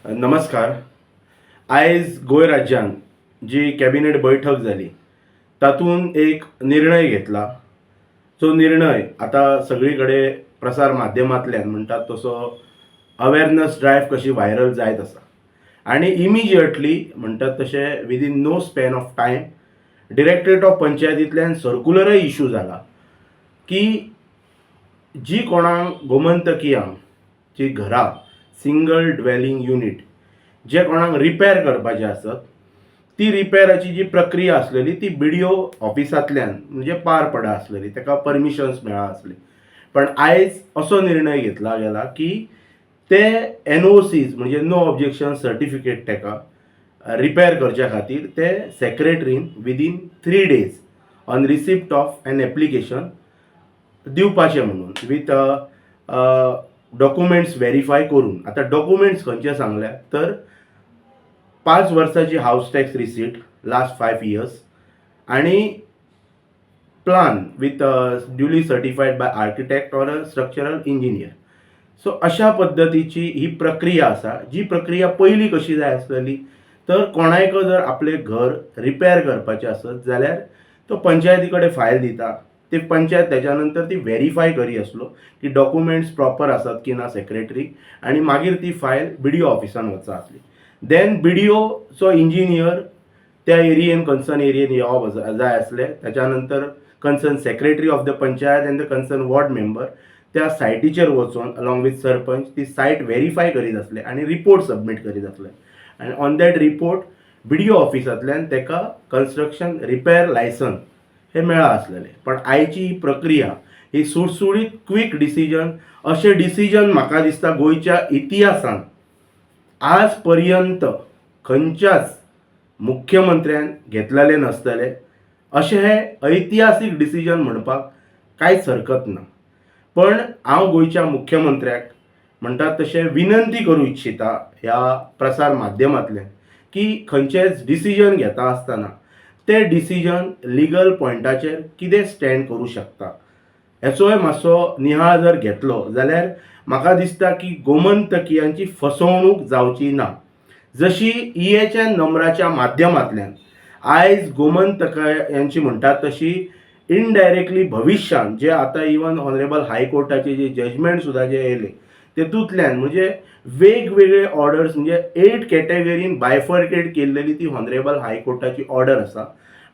नमस्कार. आयज गोंय राज्यान जी कॅबिनेट बैठक जाली तातूंत एक निर्णय घेतला. जो निर्णय आता सगळी कडेन प्रसार माध्यमांतल्यान म्हणटात तसो अवेरनस ड्रायव्ह कशी व्हायरल जायत आसा आनी इमिजिएटली म्हणटात तशें within no span of time directorate of पंचायतींतल्यान सर्कुलरय इश्यू जाला की जी कोणाक गोमंतकियांक जी घरां सिंगल ड्वेलिंग युनिट जे कोणाक रिपेर करपाचे आसत ती रिपेराची जी प्रक्रिया आसलेली ती BDO ऑफिसांतल्यान म्हणजे पार पडा आसलेली, ताका परमिशन्स मेळा आसली. पण आयज असो निर्णय घेतला गेला की ते NOCs म्हणजे नो ऑब्जेक्शन सर्टिफिकेट ताका रिपेर करच्या खातीर ते सेक्रेटरीन within 3 days on receipt of an application दिवपाचें म्हणून विथ डॉक्युमेंट्स व्हेरीफाय करून. आता डॉक्युमेंट्स खंयचे सांगल्या तर 5 वर्साची house tax receipt last 5 years आणि plan with duly certified by architect or a structural engineer. So अशा पद्दतीची ही प्रक्रिया आसा. जी प्रक्रिया पयलीं कशी जाय आसलेली तर कोणायक जर आपले घर रिपेर करपाचें आसत जाल्यार तो पंचायती कडेन फायल दिता. ते पंचायत त्याच्या नंतर ती व्हेरीफाय करी आसलो की डॉक्युमेंट्स प्रॉपर आसात की ना सेक्रेटरी आणि मागीर ती फायल BDO ऑफिसान वचा आसली. देन BDOचो इंजिनियर त्या एरियेन कन्सर्न एरियेन येवप जाय आसले. त्याच्या नंतर concern secretary of the panchayat and the concern ward member त्या सायटीचेर वचून अलॉंग विथ सरपंच ती सायट व्हेरीफाय करीत आसले आणि रिपोर्ट सबमीट करीत आसले. आनी ऑन दॅट रिपोर्ट BDO ऑफिसांतल्यान ताका कन्स्ट्रक्शन रिपेर लायसन्स हे मेळा आसलेले. पण आयची ही प्रक्रिया ही सुटसुटीत क्विक डिसिजन अशें डिसिजन म्हाका दिसता गोंयच्या इतिहासान आज पर्यंत खंयच्याच मुख्यमंत्र्यान घेतलेले नसतले. अशें हे ऐतिहासीक डिसिजन म्हणपाक कांयच हरकत ना. पण हांव गोंयच्या मुख्यमंत्र्याक म्हणटात तशें विनंती करूं इच्छिता ह्या प्रसार माध्यमांतल्यान की खंयचेच डिसिजन घेता आसतना ते डिसिजन लिगल पॉयंटाचेर कितें स्टँड करूं शकता हेचोय मातसो नियाळ जर घेतलो जाल्यार म्हाका दिसता की गोमंतकियांची फसवणूक जावची ना. जशी EHN नंबराच्या माध्यमांतल्यान आयज गोमंतकियांची म्हणटात तशी इनडायरेक्टली भविश्यान जे आतां इवन ऑनरेबल हायकोर्टाचे जे जजमेंट सुद्दां जे येयले तेतूंतल्यान म्हणजे वेगवेगळे ऑर्डर्स म्हणजे 8 कॅटेगरीन बायफर्केट केल्लेली ती ऑनरेबल हायकोर्टाची ऑर्डर आसा.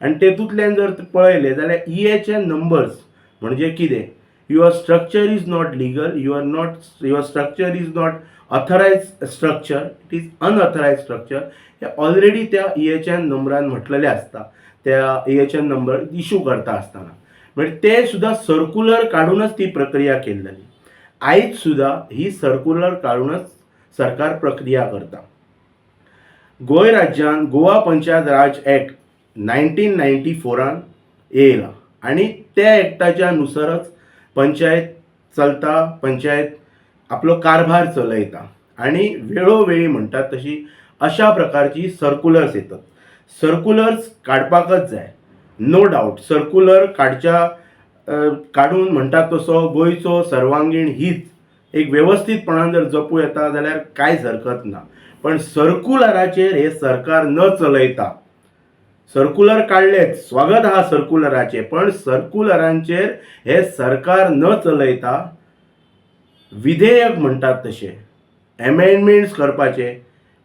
आनी तेतूंतल्यान जर पळयले जाल्यार EHN नंबर्स म्हणजे कितें, your structure is not legal, your structure is not authorised structure, it is unauthorised structure हे ऑलरेडी त्या EHN नंबरान म्हटलेले आसता. त्या EHN नंबर इश्यू करता आसतना म्हणजे ते सुद्दां सर्कुलर काडूनच ती प्रक्रिया केल्ली. आयज सुद्दां ही सर्कुलर काडूनच सरकार प्रक्रिया करता. गोंय राज्यान गोवा पंचायत राज ॲक्ट 1994 येयला आणि त्या ॲक्टाच्या नुसारच पंचायत चलता, पंचायत आपलो कारभार चलयता आणि वेळोवेळी म्हणटात तशी अशा प्रकारची सर्कुलर्स येतात. सर्कुलर्स काडपाकच जाय, नो डाऊट. सर्कुलर काडून म्हणटात तसो गोंयचो सर्वांगीण हीत एक व्यवस्थितपणान जर जपूं येता जाल्यार कांयच हरकत ना. पण सर्कुलराचेर हे सरकार न चलयता, सर्कुलर काडलेच, स्वागत आहा सर्कुलराचें, पण सर्कुलरांचेर हे सरकार न चलयता विधेयक म्हणटात तशें एमेंडमेंट्स करपाचे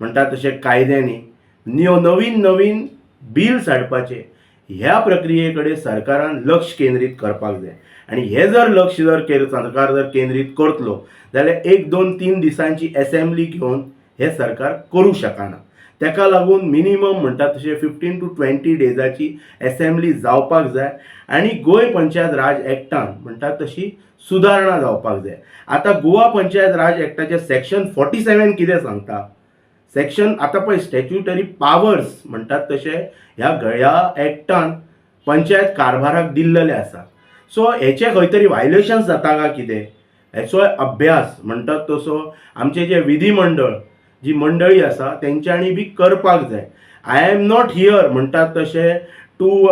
म्हणटात तशें कायद्यांनी नवीन बिल्स हाडपाचे ह्या प्रक्रिये कडेन सरकारान लक्ष केंद्रीत करपाक जाय. आणि हे जर लक्ष सरकार जर केंद्रीत करतलो जाल्यार 1-2-3 दिसांची असेंब्ली घेवन हे सरकार करूं शकना. ताका लागून मिनिमम म्हणटात तशें 15 to 20 डेजाची असेंब्ली जावपाक जाय आणि गोंय पंचायत राज ॲक्टान म्हणटात तशी सुदारणा जावपाक जाय. आतां गोवा पंचायत राज ॲक्टाचे सेक्शन 47 कितें सांगता, सेक्शन आतां पळय स्टॅच्युटरी पावर्स म्हणटात तशें ह्या ॲक्टान पंचायत कारभाराक दिल्लेले आसात. सो हेचे खंय तरी वायलेशन्स जाता काय कितें हेचोय अभ्यास म्हणटात तसो आमचे जे विधिमंडळ जी मंडळी आसा तेंच्यांनी बी करपाक जाय. आय एम नॉट हियर म्हणटात तशें टू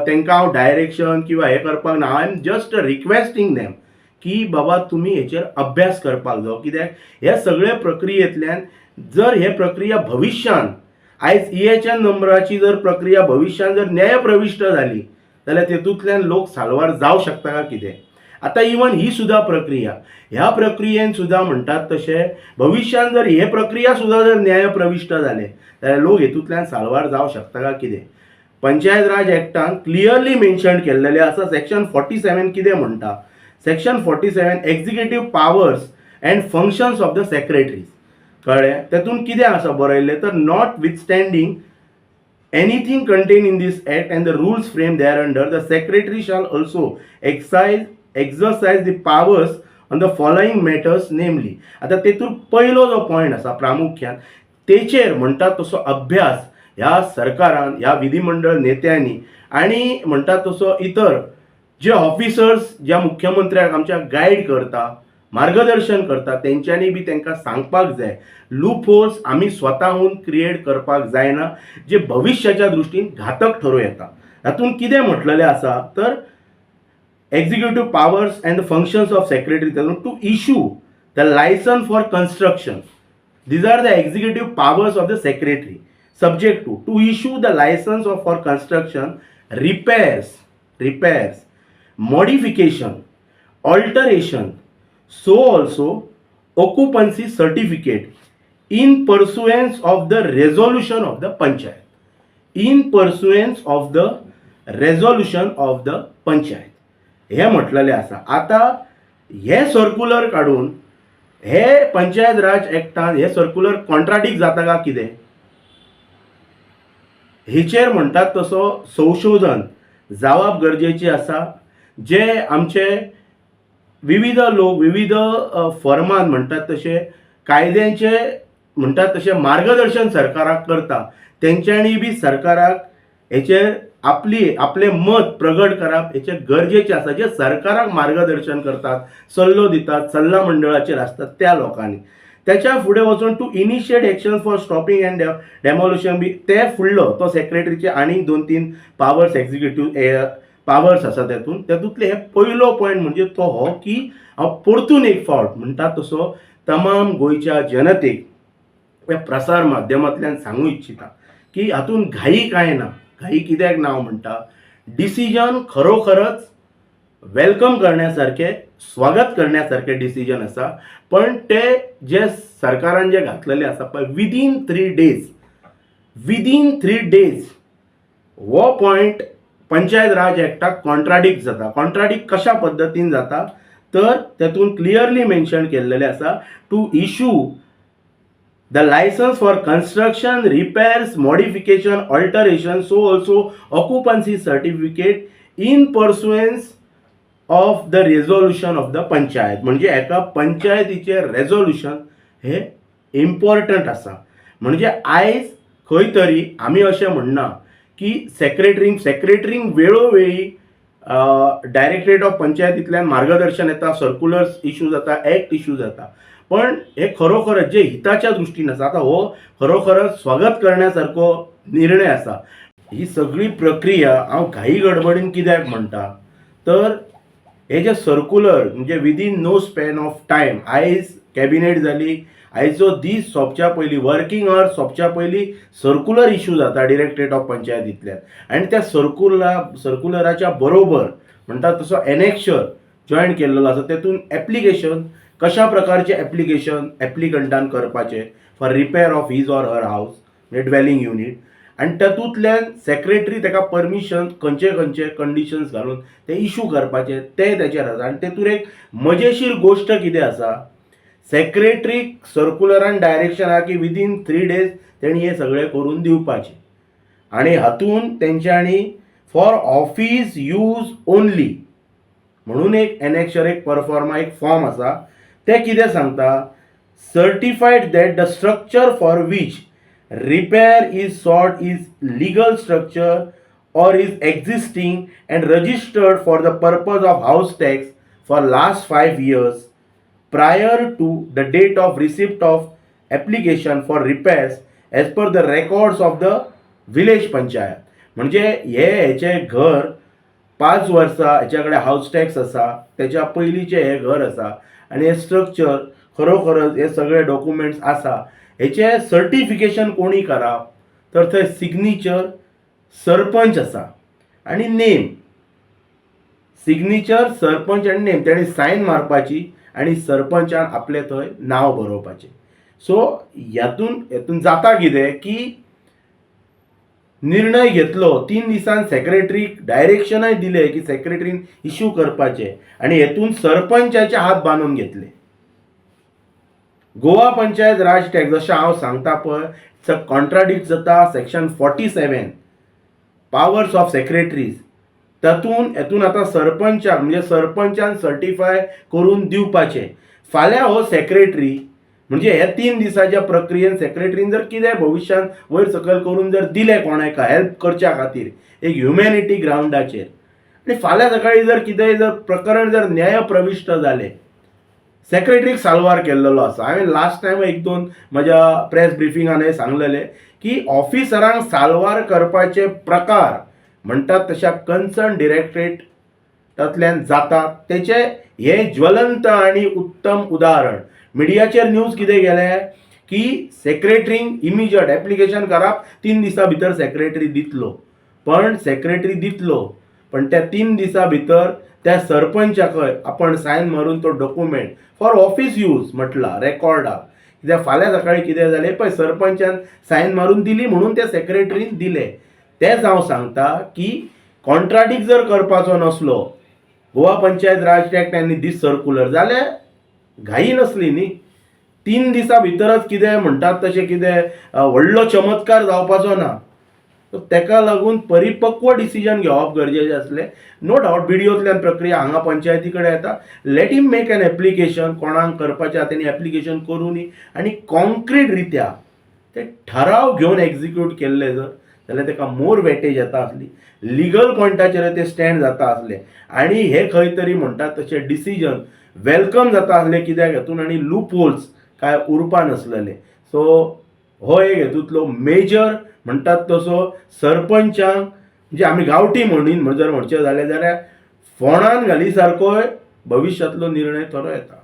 तांकां हांव डायरेक्शन किंवा हे करपाक ना. I am just requesting them की बाबा तुम्ही हेचेर अभ्यास करपाक जाय. कित्याक हे सगळे प्रक्रियेंतल्यान जर हे प्रक्रिया भविष्यान आयज EHN नंबराची जर प्रक्रिया भविष्यान जर न्यायप्रविश्ट जाली जाल्यार तेतूंतल्यान लोक साल्वार जावं शकता काय कितें. आतां इवन ही सुद्धा प्रक्रिया, ह्या प्रक्रियेन सुद्धा म्हणटात तशें भविष्यान जर हे प्रक्रिया सुद्धा जर न्यायप्रविश्ट जाले जाल्यार लोक हेतूंतल्यान साल्वार जावं शकता काय कितें. पंचायत राज एक्टान क्लियरली मेन्शन केल्लेलें आसा. सेक्शन 47 कितें म्हणटा, section 47 executive powers and functions of the secretaries. कळ्ळें. तेतून कितें आसा बरयल्लें तर not विथस्टँडींग anything contained in this act and the rules framed thereunder, the secretary shall also exercise the powers on the following matters, namely. आता तेतून पहिलो जो पॉइंट आसा प्रामुख्यान तेचेर म्हणटात तसो अभ्यास ह्या सरकारान, ह्या विधिमंडळ नेत्यांनी आणि म्हणटात तसो इतर जे ऑफिसर्स ज्या मुख्यमंत्र्याक आमच्या गायड करता, मार्गदर्शन करता, तेंच्यांनी बी तांकां सांगपाक जाय लूप होल्स आमी स्वताहून क्रिएट करपाक जायना जे भविष्याच्या दृश्टीन घातक ठरू येता. हातून कितें म्हटलेलें आसा तर executive powers and the functions of secretary to issue the licence for construction. These are the executive powers of the secretary subject to issue the license for construction, repairs, modification, alteration, so also occupancy certificate in pursuance of the resolution of the panchayat. In pursuance of the resolution of the panchayat हे म्हटलेले आसा. आता हे circular काढून हे पंचायत राज एक्टान हे circular contradict जाता का कितें हेचेर म्हणटात तसो संशोधन जावप गरजेची आसा. जे आमचे विविध लोक विविध फर्मान म्हणटात तशे कायद्यांचे म्हणटात तशें मार्गदर्शन सरकाराक करता तेंच्यांनी बी सरकाराक हेचेर आपले मत प्रगट करप हेचे गरजेचे आसा. जे सरकाराक मार्गदर्शन करतात, सल्लो दितात, सल्ला मंडळाचेर आसतात त्या लोकांनी त्याच्या फुडें वचून to initiate action for stopping and demolition बी ते फुडलो तो सेक्रेटरीचे आनी 2-3 पावर्स एक्झिक्युटीव पावर्स आसा तेतूंतले हे पयलो पॉयंट म्हणजे तो हो की हांव परतून एक फावट म्हणटा तसो तमाम गोंयच्या जनतेक त्या प्रसार माध्यमांतल्यान सांगूं इच्छिता की हातून घाई कांय ना. घाई कित्याक नांव म्हणटा, डिसिजन खरोखरच वेलकम करण्यासारखे, स्वागत करण्यासारखे डिसिजन आसा. पण ते जे सरकारान जे घातलेले आसा पळय विदीन 3 डेज हो पॉयंट पंचायत राज एक्टाक कॉन्ट्राडिक्ट जाता. कॉन्ट्राडिक्ट कशा पद्दतीन जाता तर तेतून क्लियरली मेन्शन केल्लेले आसा to issue the license for construction, repairs, modification, alteration, so also occupancy certificate in pursuance of the resolution of the panchayat. म्हणजे एका पंचायतीचे रेझोल्युशन हे इम्पॉर्टंट आसा. म्हणजे आयज खंय तरी आमी अशें म्हणना की सेक्रेटरींक वेळोवेळी डायरेक्टरेट ऑफ पंचायतींतल्यान मार्गदर्शन येता, सर्क्युलर्स इश्यू जाता, एक्ट इश्यू जाता. पण हे खरोखरच जे हिताच्या दृष्टीन आसा आता हो खरोखरच स्वागत करण्यासारखो निर्णय आसा. ही सगळी प्रक्रिया हांव घाई गडबडीन कित्याक म्हणटा तर हे जे सर्क्युलर म्हणजे within no span of time आयज कॅबिनेट जाली, आयचो दीस सोंपच्या पयलीं वर्किंग आवर्स सोंपच्या पयलीं सर्क्युलर इश्यू जाता डायरेक्टरेट ऑफ पंचायतींतल्यान आनी त्या सर्क्युलराच्या बरोबर म्हणटा तसो एनेक्शर जॉयन केल्लो आसा. तेतून एप्लिकेशन कशा प्रकारचे एप्लिकेशन एप्लिकंटान करपाचे for repair of his or her house म्हणजे ड्वेलिंग युनिट आनी तातूंतल्यान सेक्रेटरी ताका परमिशन खंयचे कंडिशन्स घालून ते इश्यू करपाचे ते तेचेर आसा. आनी तेतून एक मजेशीर गोश्ट कितें आसा, सेक्रेटरीक सर्क्युलरान डायरेक्शन आहा की विदीन 3 डेज तेणी हे सगळें करून दिवपाचें आनी हातून तेंच्यांनी फॉर ऑफिस यूज ओनली म्हणून एक एनेक्शर एक परफॉर्मा एक फॉर्म आसा. ते कितें सांगता, certified that the structure for which repair is sought is legal structure or is existing and registered for the purpose of house tax for last 5 years prior to the date of receipt of application for repairs as per the records of the village panchayat. म्हणजे हेचे घर 5 वर्सां हेच्याकडे house tax आसा, त्याच्या पयलींचे हे घर आसा आणि हे स्ट्रक्चर खरोखरच हे सगळे डॉक्युमेंट्स आसा हेचे सर्टिफिकेशन कोणी करप तर थंय सिग्नेचर सरपंच आसा आनी नेम, सिग्नेचर सरपंच आनी नेम तेणी सायन मारपाची आनी सरपंचान आपले थंय नांव बरोवपाचें. सो हेतून जाता कितें की निर्णय घेतलो 3 दिसान सेक्रेटरीक डायरेक्शनय दिले की सेक्रेटरीन इश्यू करपाचे आनी हेतून सरपंचाचे हात बांदून घेतले. गोवा पंचायत राज टॅक्स जशें हांव सांगता पळय कॉन्ट्राडिक्ट जाता सेक्शन 47 पावर्स ऑफ सेक्रेटरीज हेतून आतां सरपंचाक म्हणजे सरपंचान सर्टिफाय करून दिवपाचें. फाल्यां हो सेक्रेटरी म्हणजे हे 3 दिसाच्या प्रक्रियेन सेक्रेटरीन जर कितें भविश्यान वयर सकयल करून जर दिलें कोणाका हेल्प करच्या खातीर एक ह्युमॅनिटी ग्रावंडाचेर आनी फाल्यां सकाळी जर कितेंय जर प्रकरण जर न्याय प्रविश्ट जालें सेक्रेटरीक साल्वार केल्लो आसा. हांवें लास्ट टायम 1-2 म्हज्या प्रेस ब्रिफिंगान सांगलेलें की ऑफिसरांक साल्वार करपाचे प्रकार म्हणटात तशा कन्सर्न डिरेक्टरेटांतल्यान जातात तेचे हे ज्वलंत आनी उत्तम उदाहरण. मिडियाचेर न्यूज कितें गेले की सेक्रेटरींक इमिजिएट एप्लिकेशन करप 3 दिसां भितर सेक्रेटरी दितलो पण त्या 3 दिसां भितर त्या सरपंचाकय आपण सायन मारून तो डॉक्युमेंट फॉर ऑफिस यूज म्हटला रेकॉर्डाक. कित्याक फाल्यां सकाळी कितें जालें पळय सरपंचान सायन मारून दिली म्हणून त्या सेक्रेटरीन दिले. तेच हांव सांगता की कॉन्ट्राडिक्ट जर करपाचो नसलो गोवा पंचायत राज एक्ट आनी दीस सर्क्युलर जाल्यार घाई नसली न्ही. 3 दिसां भितरच कितें म्हणटात तशें कितें व्हडलो चमत्कार जावपाचो ना. तेका लागून परिपक्व डिसिजन घेवप गरजेचें आसलें. नो डावट बिडिओंतल्यान प्रक्रिया हांगा पंचायती कडेन येता. Let him make an application कोणाक करपाचें आसा तेणी एप्लिकेशन करूनी आनी कॉन्क्रीट रित्या ते ठराव घेवन एक्झिक्यूट केल्ले जाल्यार तेका मोर वेटेज येता आसली. लिगल पॉयंटाचेर ते स्टँड जाता आसले आनी हे खंय तरी म्हणटात तशे डिसिजन वेलकम जाता आसले कित्याक हेतून आनी लूप होल्स काय उरपा नासलेले. सो हो एक हेतूंतलो मेजर म्हणटात तसो सरपंचांक म्हणजे आमी गांवठी म्हणीन जर म्हणचें जालें जाल्यार फोंडान घाली सारकोय भविश्यांतलो निर्णय थरो येता.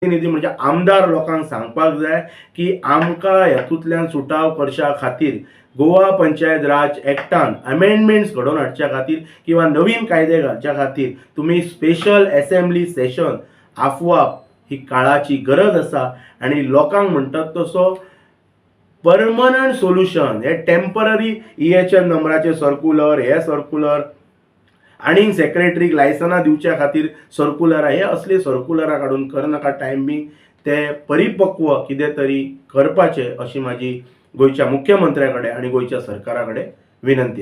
प्रतिनिधी म्हणजे आमदार लोकांक सांगपाक जाय की आमकां हेतूंतल्यान सुटाव करच्या खातीर गोवा पंचायत राज एक्टान अमेंडमेंट्स घडोवन हाडच्या खातीर किंवा नवीन कायदे घालच्या खातीर तुमी स्पेशल असेंब्ली सेशन आफोवप ही काळाची गरज आसा आनी लोकांक म्हणटात तसो परमनंट सोल्युशन हे टेम्पररी EHN नंबराचे सर्क्युलर हे सर्क्युलर आनी सेक्रेटरीक लायसनां दिवच्या खातीर सर्क्युलर हे असले सर्क्युलरा काडून करनाका. टायमींग ते परिपक्व कितें तरी करपाचे अशी म्हाजी गोंयच्या मुख्यमंत्र्या कडेन आनी गोंयच्या सरकारा कडेन विनंती आसा.